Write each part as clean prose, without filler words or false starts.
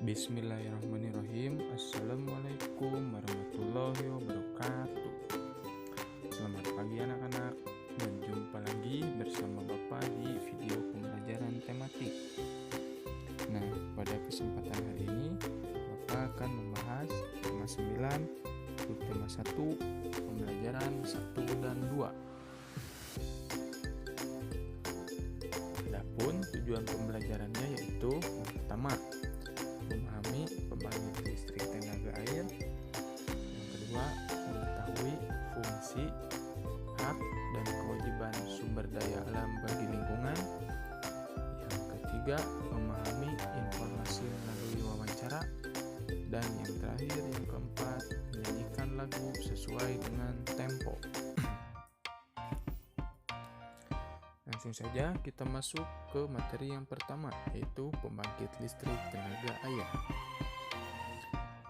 Bismillahirrahmanirrahim. Assalamualaikum warahmatullahi wabarakatuh. Selamat pagi anak-anak. Berjumpa lagi bersama Bapak di video pembelajaran tematik. Nah, pada kesempatan hari ini Bapak akan membahas tema 9 untuk tema 1 pembelajaran 1 dan 2. Adapun tujuan pembelajarannya yaitu yang pertama, memahami pembangkit listrik tenaga air. Yang kedua, mengetahui fungsi, hak, dan kewajiban sumber daya alam bagi lingkungan. Yang ketiga, memahami informasi melalui wawancara. Dan yang terakhir, yang keempat, menyanyikan lagu sesuai dengan tempo. Langsung saja kita masuk ke materi yang pertama, yaitu pembangkit listrik tenaga air.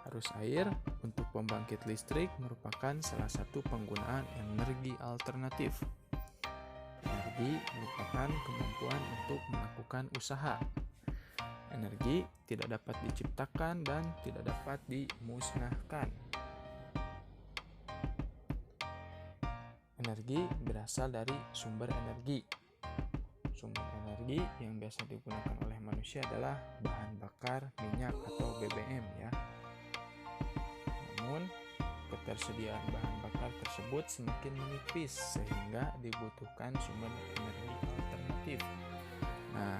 Arus air untuk pembangkit listrik merupakan salah satu penggunaan energi alternatif. Energi merupakan kemampuan untuk melakukan usaha. Energi tidak dapat diciptakan dan tidak dapat dimusnahkan. Energi berasal dari sumber energi. Sumber energi yang biasa digunakan oleh manusia adalah bahan bakar minyak atau BBM ya. Namun, ketersediaan bahan bakar tersebut semakin menipis sehingga dibutuhkan sumber energi alternatif. Nah,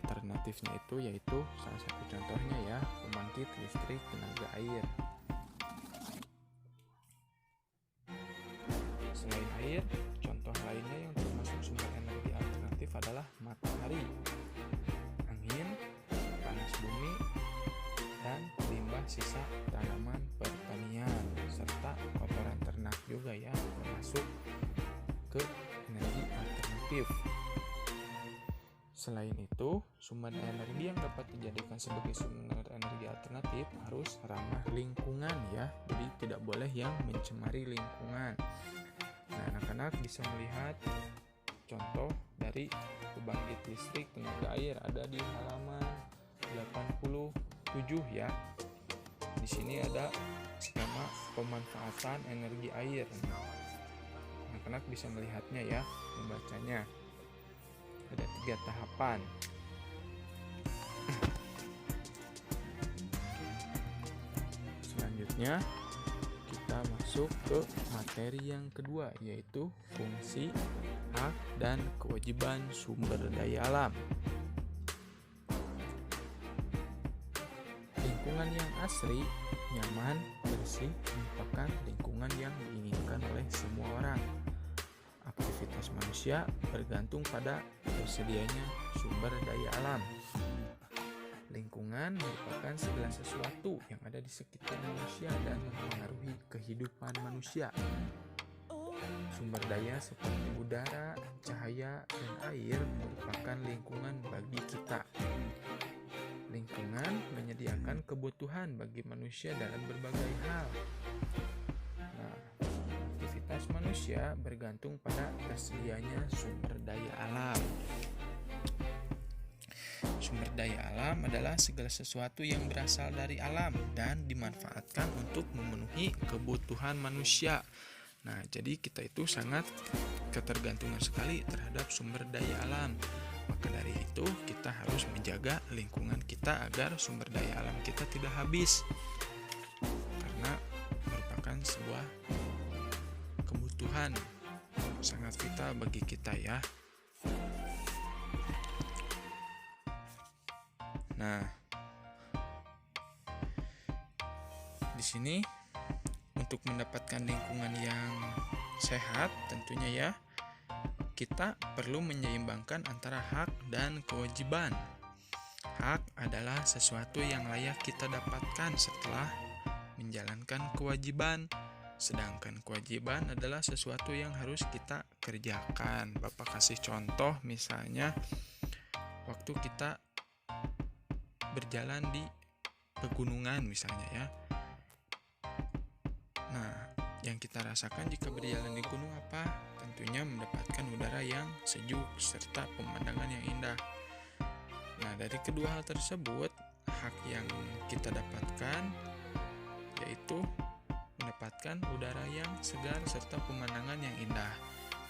alternatifnya itu yaitu salah satu contohnya ya, pembangkit listrik tenaga air. Selain air, contoh lainnya yang termasuk sumber energi alternatif adalah matahari, angin, panas bumi, dan limbah sisa tanaman pertanian, serta kotoran ternak juga ya, termasuk ke energi alternatif. Selain itu, sumber energi yang dapat dijadikan sebagai sumber energi alternatif harus ramah lingkungan ya, jadi tidak boleh yang mencemari lingkungan. Nah, anak-anak bisa melihat contoh dari pembangkit listrik tenaga air ada di halaman 87 ya. Di sini ada skema pemanfaatan energi air. Anak-anak bisa melihatnya ya, membacanya. Ada 3 tahapan. Selanjutnya kita masuk ke materi yang kedua, yaitu fungsi, hak, dan kewajiban sumber daya alam. Lingkungan yang asri, nyaman, bersih merupakan lingkungan yang diinginkan oleh semua orang. Aktivitas manusia bergantung pada tersedianya sumber daya alam. Lingkungan merupakan segala sesuatu yang ada di sekitar manusia dan mempengaruhi kehidupan manusia. Sumber daya seperti udara, cahaya, dan air merupakan lingkungan bagi kita. Lingkungan menyediakan kebutuhan bagi manusia dalam berbagai hal. Nah, aktivitas manusia bergantung pada tersedianya sumber daya alam. Sumber daya alam adalah segala sesuatu yang berasal dari alam dan dimanfaatkan untuk memenuhi kebutuhan manusia. Nah, jadi kita itu sangat ketergantungan sekali terhadap sumber daya alam. Maka dari itu, kita harus menjaga lingkungan kita agar sumber daya alam kita tidak habis. Karena merupakan sebuah kebutuhan sangat vital bagi kita ya. Nah, di sini untuk mendapatkan lingkungan yang sehat tentunya ya, kita perlu menyeimbangkan antara hak dan kewajiban. Hak adalah sesuatu yang layak kita dapatkan setelah menjalankan kewajiban, sedangkan kewajiban adalah sesuatu yang harus kita kerjakan. Bapak kasih contoh misalnya waktu kita berjalan di pegunungan misalnya ya. Nah, yang kita rasakan jika berjalan di gunung apa? Tentunya mendapatkan udara yang sejuk serta pemandangan yang indah. Nah, dari kedua hal tersebut, hak yang kita dapatkan, yaitu mendapatkan udara yang segar serta pemandangan yang indah.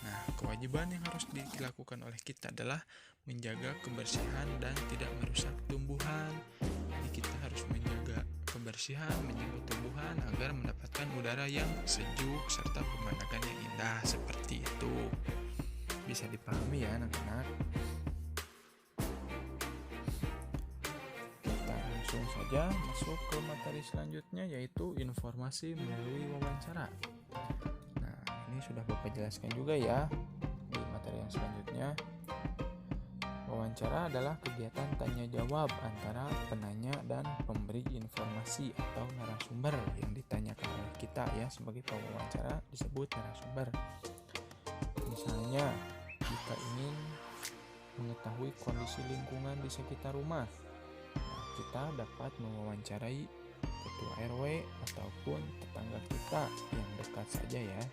Nah, kewajiban yang harus dilakukan oleh kita adalah menjaga kebersihan dan tidak merusak tumbuhan. Jadi kita harus menjaga kebersihan, menjaga tumbuhan agar mendapatkan udara yang sejuk serta pemandangan yang indah seperti itu. Bisa dipahami ya anak-anak? Kita langsung saja masuk ke materi selanjutnya, yaitu informasi melalui wawancara. Nah, ini sudah Bapak jelaskan juga ya di materi yang selanjutnya. Wawancara adalah kegiatan tanya jawab antara penanya dan pemberi informasi atau narasumber yang ditanyakan oleh kita ya. Sebagai pewawancara disebut narasumber. Misalnya, jika ingin mengetahui kondisi lingkungan di sekitar rumah, nah, kita dapat mewawancarai ketua RW ataupun tetangga kita yang dekat saja ya.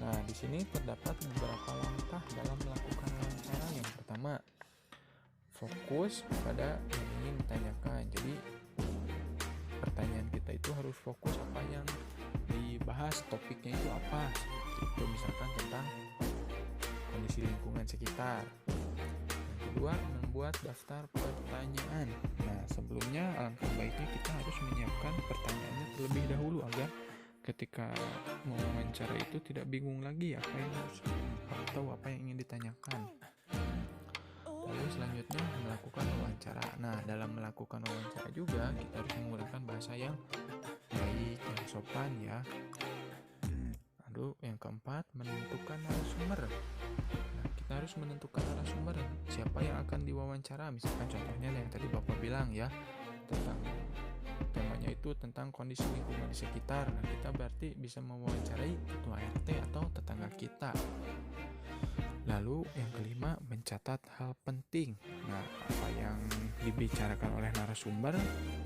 Nah, di sini terdapat beberapa langkah dalam melakukan wawancara. Yang pertama, fokus pada yang ingin ditanyakan. Jadi, pertanyaan kita itu harus fokus apa yang dibahas, topiknya itu apa. Seperti itu, misalkan tentang kondisi lingkungan sekitar. Yang kedua, membuat daftar pertanyaan. Nah, sebelumnya alangkah baiknya kita harus menyiapkan pertanyaannya terlebih dahulu agar ketika mewawancara itu tidak bingung lagi apa yang harus atau apa yang ingin ditanyakan. Lalu selanjutnya melakukan wawancara. Nah, dalam melakukan wawancara juga kita harus menggunakan bahasa yang baik, yang sopan ya. Lalu yang keempat, menentukan narasumber. Nah, kita harus menentukan narasumber, siapa yang akan diwawancara. Misalkan contohnya yang tadi Bapak bilang ya, tentang temanya itu tentang kondisi lingkungan di sekitar. Nah, kita berarti bisa mewawancarai ketua RT atau tetangga kita. Lalu yang kelima, mencatat hal penting. Nah, apa yang dibicarakan oleh narasumber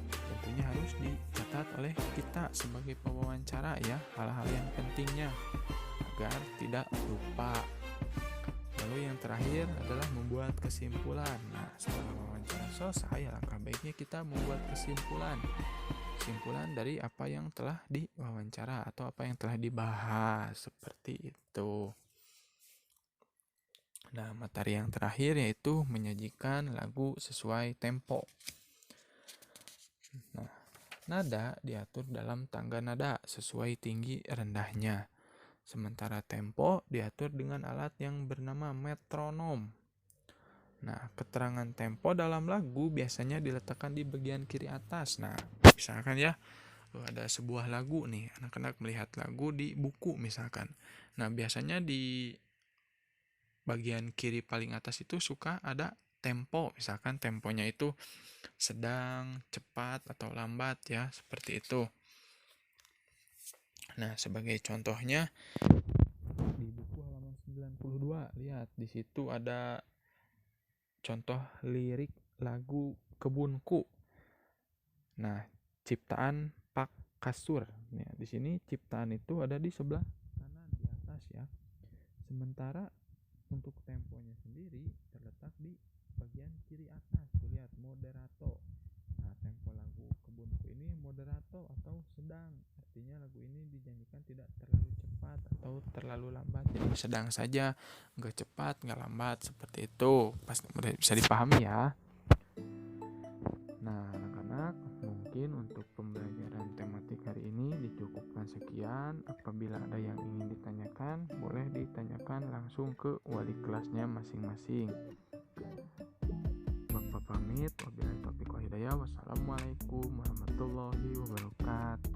tentunya harus dicatat oleh kita sebagai pewawancara ya, hal-hal yang pentingnya agar tidak lupa. Lalu yang terakhir adalah membuat kesimpulan. Nah, setelah wawancara selesai, alangkah baiknya kita membuat kesimpulan dari apa yang telah diwawancara atau apa yang telah dibahas, seperti itu. Nah, materi yang terakhir yaitu menyajikan lagu sesuai tempo. Nah, nada diatur dalam tangga nada sesuai tinggi rendahnya. Sementara tempo diatur dengan alat yang bernama metronom. Nah, keterangan tempo dalam lagu biasanya diletakkan di bagian kiri atas. Nah, misalkan ya, ada sebuah lagu nih, anak-anak melihat lagu di buku misalkan. Nah, biasanya di bagian kiri paling atas itu suka ada tempo. Misalkan temponya itu sedang, cepat, atau lambat ya, seperti itu. Nah, sebagai contohnya di buku halaman 92, lihat di situ ada contoh lirik lagu Kebunku. Nah, ciptaan Pak Kasur. Nah, di sini ciptaan itu ada di sebelah kanan di atas ya. Sementara untuk temponya sendiri terletak di bagian kiri atas. Tuh lihat, moderato. Nah, tempo lagu Kebunku ini moderato atau sedang. Artinya lagu ini dinyanyikan tidak terlalu cepat atau terlalu lambat. Jadi sedang saja, nggak cepat, nggak lambat, seperti itu. Pasti bisa dipahami ya. Nah, anak-anak, mungkin untuk pembelajaran tematik hari ini dicukupkan sekian. Apabila ada yang ingin ditanyakan, boleh ditanyakan langsung ke wali kelasnya masing-masing. Bapak pamit, wabillahi taufiq wal hidayah. Wassalamualaikum warahmatullahi wabarakatuh.